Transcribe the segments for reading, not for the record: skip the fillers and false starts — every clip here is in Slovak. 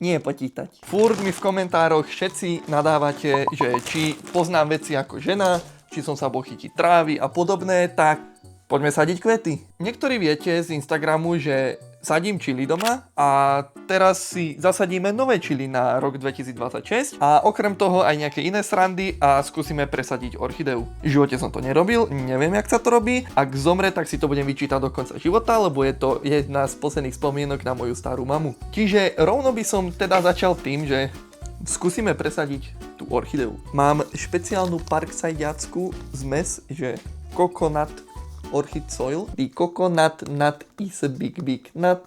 Nie počítať. Furt mi v komentároch všetci nadávate, že či poznám veci ako žena, či som sa bol chytiť trávy a podobné, tak poďme sadiť kvety. Niektorí viete z Instagramu, že sadím čili doma a teraz si zasadíme nové čili na rok 2026 a okrem toho aj nejaké iné srandy a skúsime presadiť orchideu. V živote som to nerobil, neviem jak sa to robí. Ak zomre, tak si to budem vyčítať do konca života, lebo je to jedna z posledných spomienok na moju starú mamu. Čiže rovno by som teda začal tým, že skúsime presadiť tú orchideu. Mám špeciálnu parksideackú zmes, že coconut orchid soil. The coconut nut is a big nut.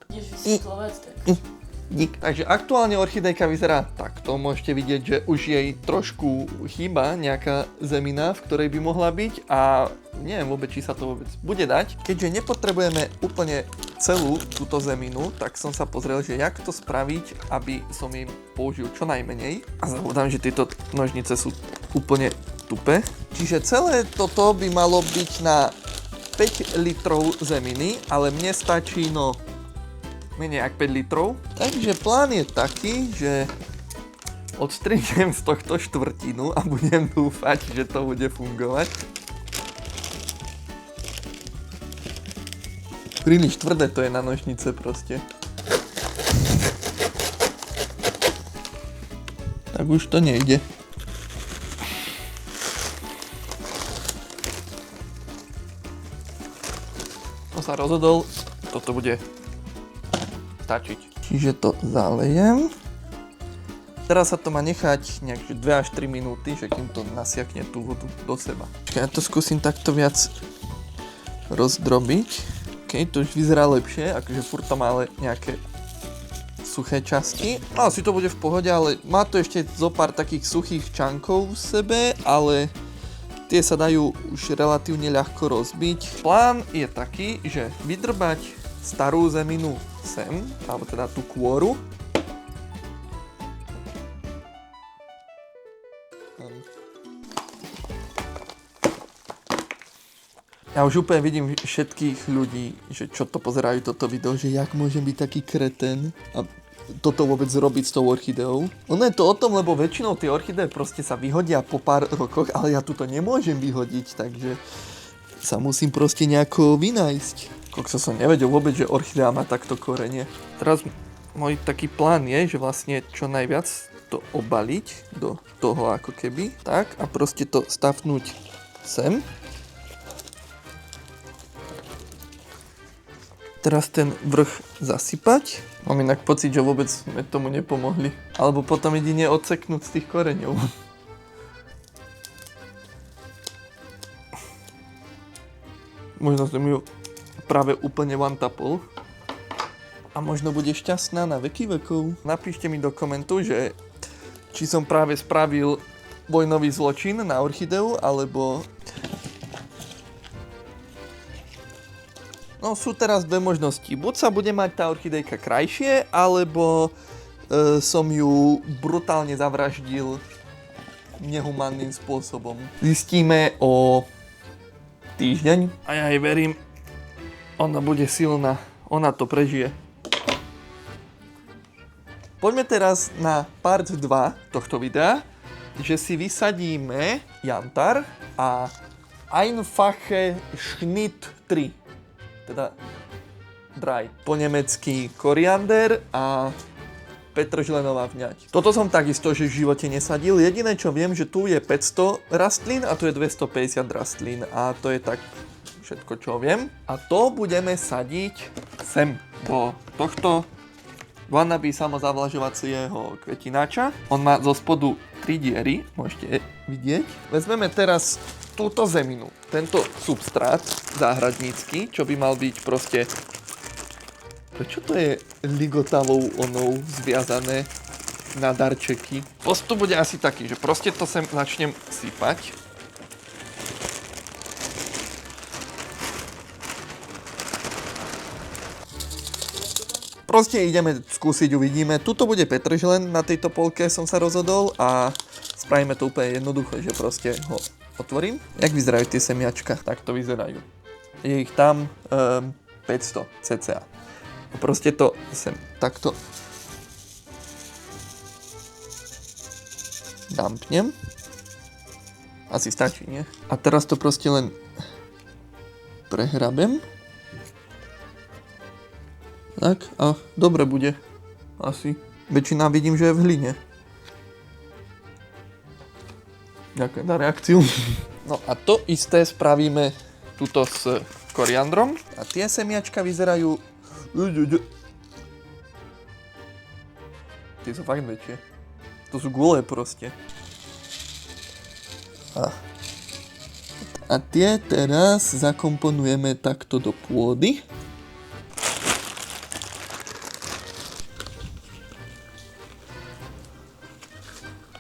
Takže aktuálne orchidejka vyzerá takto. Môžete vidieť, že už jej trošku chýba nejaká zemina, v ktorej by mohla byť a neviem vôbec, či sa to vôbec bude dať. Keďže nepotrebujeme úplne celú túto zeminu, tak som sa pozrel, že jak to spraviť, aby som im použil čo najmenej. A zabudám, že tieto nožnice sú úplne tupé. Čiže celé toto by malo byť na 5 litrov zeminy, ale mne stačí menej ako 5 litrov. Takže plán je taký, že odstrihnem z tohto štvrtinu a budem dúfať, že to bude fungovať. Príliš tvrdé to je na nožnice proste. Tak už to nejde. Sa rozhodol, toto bude stačiť. Čiže to zalejem. Teraz sa to má nechať nejaké 2 až 3 minúty, že kým to nasiakne tú vodu do seba. Ja to skúsim takto viac rozdrobiť. OK, to už vyzerá lepšie, akože furt to má ale nejaké suché časti. No asi to bude v pohode, ale má to ešte zo pár takých suchých čankov v sebe, ale tie sa dajú už relatívne ľahko rozbiť. Plán je taký, že vydrbať starú zeminu sem, alebo teda tú kôru. Ja už úplne vidím všetkých ľudí, že čo to pozerajú toto video, že jak môžem byť taký kreten a toto vôbec robiť s tou orchideou. Ono je to o tom, lebo väčšinou tie orchidee proste sa vyhodia po pár rokoch, ale ja tu to nemôžem vyhodiť, takže sa musím proste nejako vynájsť. Kokso som nevedel vôbec, že orchidea má takto korenie. Teraz môj taký plán je, že vlastne čo najviac to obaliť do toho ako keby, tak a proste to stafnúť sem. Teraz ten vrch zasypať. Mám inak pocit, že vôbec sme tomu nepomohli. Alebo potom jedine odseknúť z tých koreňov. Možno som ju práve úplne one-tapol. A možno bude šťastná na veky vekov. Napíšte mi do komentu, že či som práve spravil vojnový zločin na orchideu, alebo... No sú teraz dve možnosti. Buď sa bude mať tá orchidejka krajšie, alebo som ju brutálne zavraždil nehumánnym spôsobom. Zistíme o týždeň. A ja jej verím, ona bude silná. Ona to prežije. Poďme teraz na part 2 tohto videa, že si vysadíme jantar a Einfache Schnitt 3. Teda dry. Po nemecky koriander a petržlenová vňať. Toto som takisto, že v živote nesadil. Jediné, čo viem, že tu je 500 rastlín a tu je 250 rastlín. A to je tak všetko, čo viem. A to budeme sadiť sem, do tohto wannabe samozavlažovacieho kvetináča. On má zo spodu 3 diery, môžete vidieť. Vezmeme teraz túto zeminu, tento substrát záhradnícky, čo by mal byť proste... Prečo to je ligotavou onou zviazané na darčeky? Postup bude asi taký, že proste to sem začnem sypať. Proste ideme skúsiť, uvidíme. Tuto bude petržlen, na tejto polke som sa rozhodol a spravíme to úplne jednoducho, že proste ho otvorím. Jak vyzerajú tie semiačka? Tak to vyzerajú. Je ich tam 500 cca. A proste to sem takto dumpnem. Asi stačí, nie? A teraz to proste len prehrabem. Tak a dobre bude. Asi. Väčšina vidím, že je v hline. Ďakujem za reakciu. No a to isté spravíme tuto s koriandrom. A tie semiačka vyzerajú... Tie sú fakt väčšie. To sú gule proste. A tie teraz zakomponujeme takto do pôdy.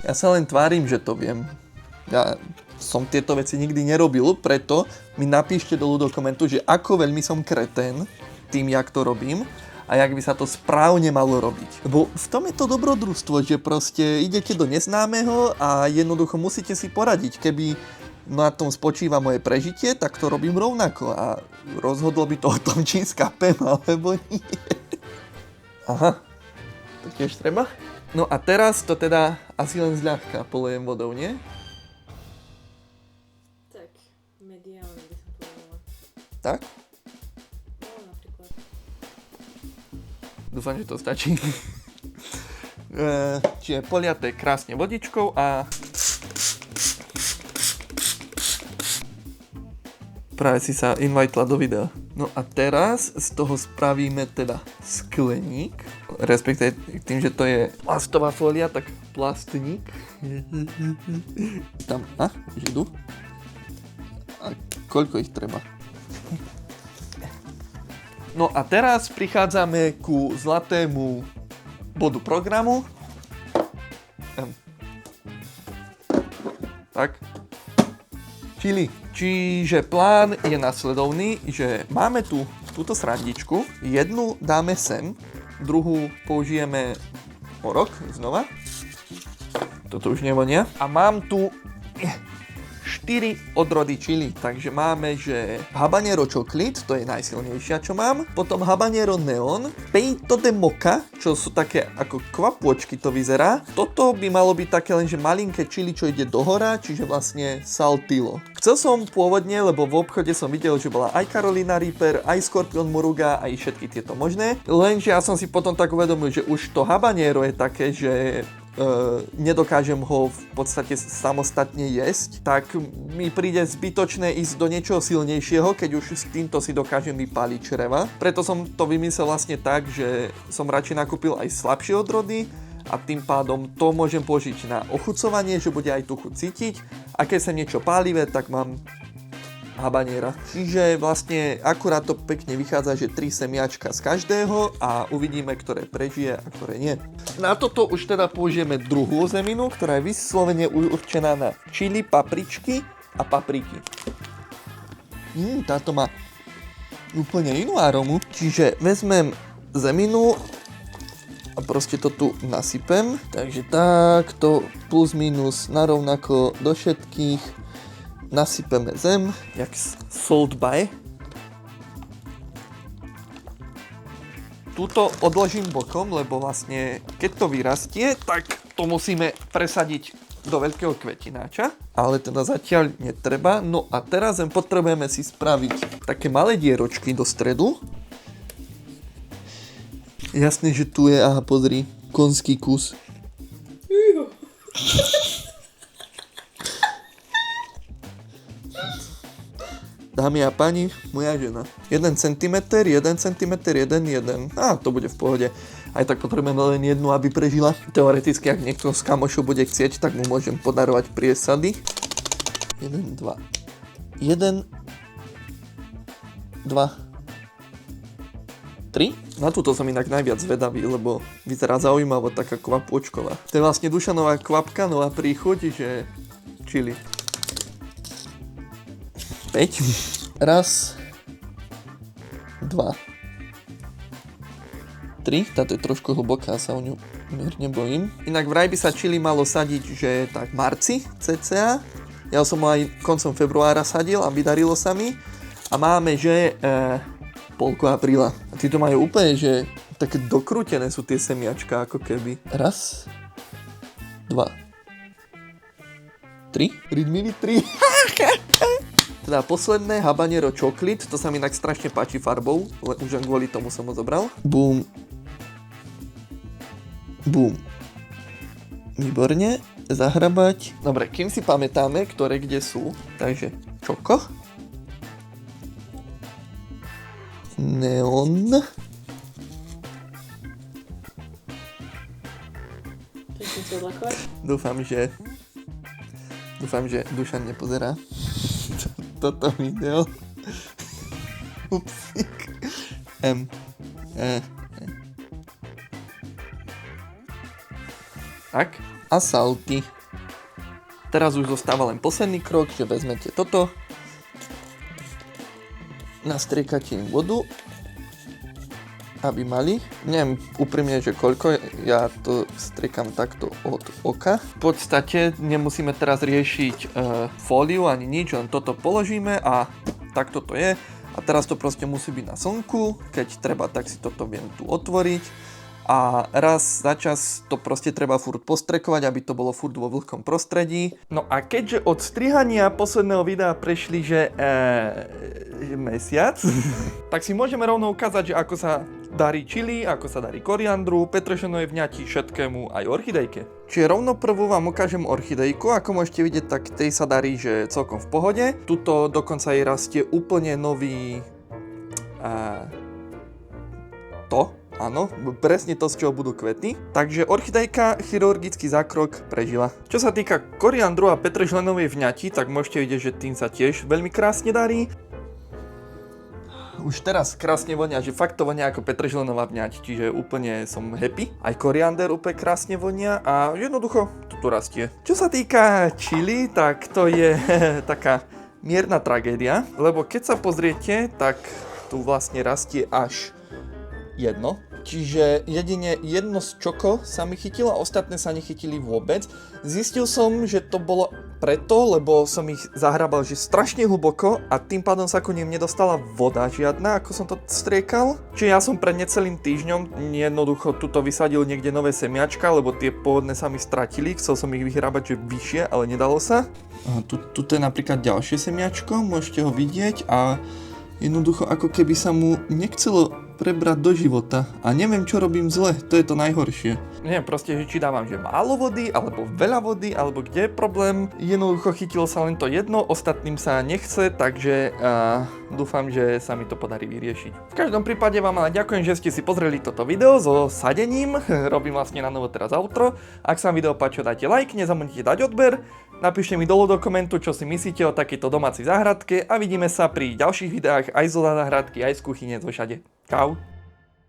Ja sa len tvárim, že to viem. Ja som tieto veci nikdy nerobil, preto mi napíšte dolu do komentu, že ako veľmi som kretén tým, jak to robím a jak by sa to správne malo robiť. Lebo v tom je to dobrodružstvo, že proste idete do neznámeho a jednoducho musíte si poradiť. Keby na tom spočíva moje prežitie, tak to robím rovnako a rozhodlo by to o tom, či skapem alebo nie. Aha, to tiež treba. No a teraz to teda asi len zľahka polejem vodou, nie? Tak, mediálne by som povedala. Tak? No, napríklad. Dúfam, že to stačí. Čiže poliaté krásne vodičkou a... Práve si sa invitela do videa. No a teraz z toho spravíme teda skleník, respektíve tým, že to je plastová fólia, tak plastník. Tam, židu. A koľko ich treba? No a teraz prichádzame ku zlatému bodu programu. Tak. Čili. Čiže plán je nasledovný, že máme tu túto srandičku, jednu dáme sem, druhú použijeme o rok znova. Toto už nevonia. A mám tu 4 odrody čili, takže máme, že habanero chocolate, to je najsilnejšia, čo mám. Potom habanero neon, peito de mocha, čo sú také ako kvapôčky to vyzerá. Toto by malo byť také lenže malinké čili, čo ide dohora, čiže vlastne saltillo. Chcel som pôvodne, lebo v obchode som videl, že bola aj Carolina Reaper, aj Scorpion Moruga, aj všetky tieto možné. Lenže ja som si potom tak uvedomil, že už to habanero je také, že nedokážem ho v podstate samostatne jesť, tak mi príde zbytočné ísť do niečoho silnejšieho, keď už s týmto si dokážem vypáliť čreva. Preto som to vymyslel vlastne tak, že som radšej nakúpil aj slabšie odrody a tým pádom to môžem použiť na ochucovanie, že bude aj tu chuť cítiť a keď sa niečo pálivé, tak mám habanera. Čiže vlastne akurát to pekne vychádza, že 3 semiačka z každého a uvidíme, ktoré prežije a ktoré nie. Na toto už teda použijeme druhú zeminu, ktorá je vyslovene určená na čili, papričky a papriky. Táto má úplne inú arómu, čiže vezmem zeminu a proste to tu nasypem. Takže takto plus minus narovnako do všetkých nasypeme zem, jak salt by. Tuto odložím bokom, lebo vlastne keď to vyrastie, tak to musíme presadiť do veľkého kvetináča. Ale teda zatiaľ netreba. No a teraz potrebujeme si spraviť také malé dieročky do stredu. Jasné, že tu je, aha, pozri, konský kus. Dámy a páni, moja žena. 1 cm, 1 cm, 1. Á, to bude v pohode. Aj tak potrebujeme len jednu, aby prežila. Teoreticky, ak niekto z kamošov bude chcieť, tak mu môžem podarovať priesady. 1, 2. 1, 2, 3. Na túto som inak najviac zvedavý, lebo vyzerá zaujímavo, taká kvapôčková. To je vlastne Dušanová kvapka, nová príchuť, že čili. 5. Raz. 2. 3. Táto je trošku hlboká, sa o ňu mierne bojím. Inak vraj by sa čili malo sadiť, že tak marci cca. Ja som ho aj koncom februára sadil a vydarilo sa mi. A máme, že polku apríla. A títo majú úplne, že také dokrútené sú tie semiačka, ako keby. Raz, dva, tri. Read me with tri. Teda posledné habanero chocolate, to sa mi inak strašne páči farbou, už len kvôli tomu som ho zobral. Bum. Bum. Výborne. Zahrabať. Dobre, kým si pamätáme, ktoré kde sú, takže čoko. Neon. Chcem si odlakovať? Dúfam, že Dušan nepozerá toto video. Upsík. Tak. A salty. Teraz už zostáva len posledný krok, že vezmete toto. Nastriekate im vodu. Aby mali. Neviem úprimne, že koľko. Ja to striekam takto od oka. V podstate nemusíme teraz riešiť fóliu ani nič, len toto položíme a takto to je. A teraz to proste musí byť na slnku. Keď treba, tak si toto viem tu otvoriť. A raz za čas to proste treba furt postrekovať, aby to bolo furt vo vlhkom prostredí. No a keďže od strihania posledného videa prešli, že mesiac, tak si môžeme rovno ukázať, že ako sa darí čili, ako sa darí koriandru, petrešenovej vňati, všetkému, aj orchidejke. Čiže rovno prvú vám ukážem orchidejku, ako môžete vidieť, tak tej sa darí, že celkom v pohode. Tuto dokonca jej rastie úplne nový áno, presne to, z čoho budú kvety. Takže orchidejka, chirurgický zákrok prežila. Čo sa týka koriandru a petržlenovej vňati, tak môžete vidieť, že tým sa tiež veľmi krásne darí. Už teraz krásne vonia, že fakt to vonia ako petržlenová vňať, čiže úplne som happy. Aj koriander úplne krásne vonia a jednoducho to tu rastie. Čo sa týka čili, tak to je taká mierna tragédia, lebo keď sa pozriete, tak tu vlastne rastie až jedno. Čiže jedine jedno z čoko sa mi chytilo a ostatné sa nechytili vôbec. Zistil som, že to bolo preto, lebo som ich zahrabal že strašne hlboko a tým pádom sa ku nim nedostala voda žiadna, ako som to striekal. Čiže ja som pred necelým týždňom jednoducho tuto vysadil niekde nové semiačka, lebo tie pôvodné sa mi stratili, chcel som ich vyhrabať že vyššie, ale nedalo sa. Tuto je napríklad ďalšie semiačko, môžete ho vidieť a jednoducho ako keby sa mu nechcelo prebrať do života a neviem, čo robím zle, to je to najhoršie. Neviem proste, že či dávam, že málo vody, alebo veľa vody, alebo kde je problém. Jednoducho chytilo sa len to jedno, ostatným sa nechce, takže dúfam, že sa mi to podarí vyriešiť. V každom prípade vám ale ďakujem, že ste si pozreli toto video so sadením, robím vlastne na novo teraz outro. Ak sa vám video páčilo, dajte like, nezabudnite dať odber, napíšte mi dolu do komentu, čo si myslíte o takejto domácej záhradke a vidíme sa pri ďalších videách aj zo záhradky, aj z kuchyne, zo všade. Čau.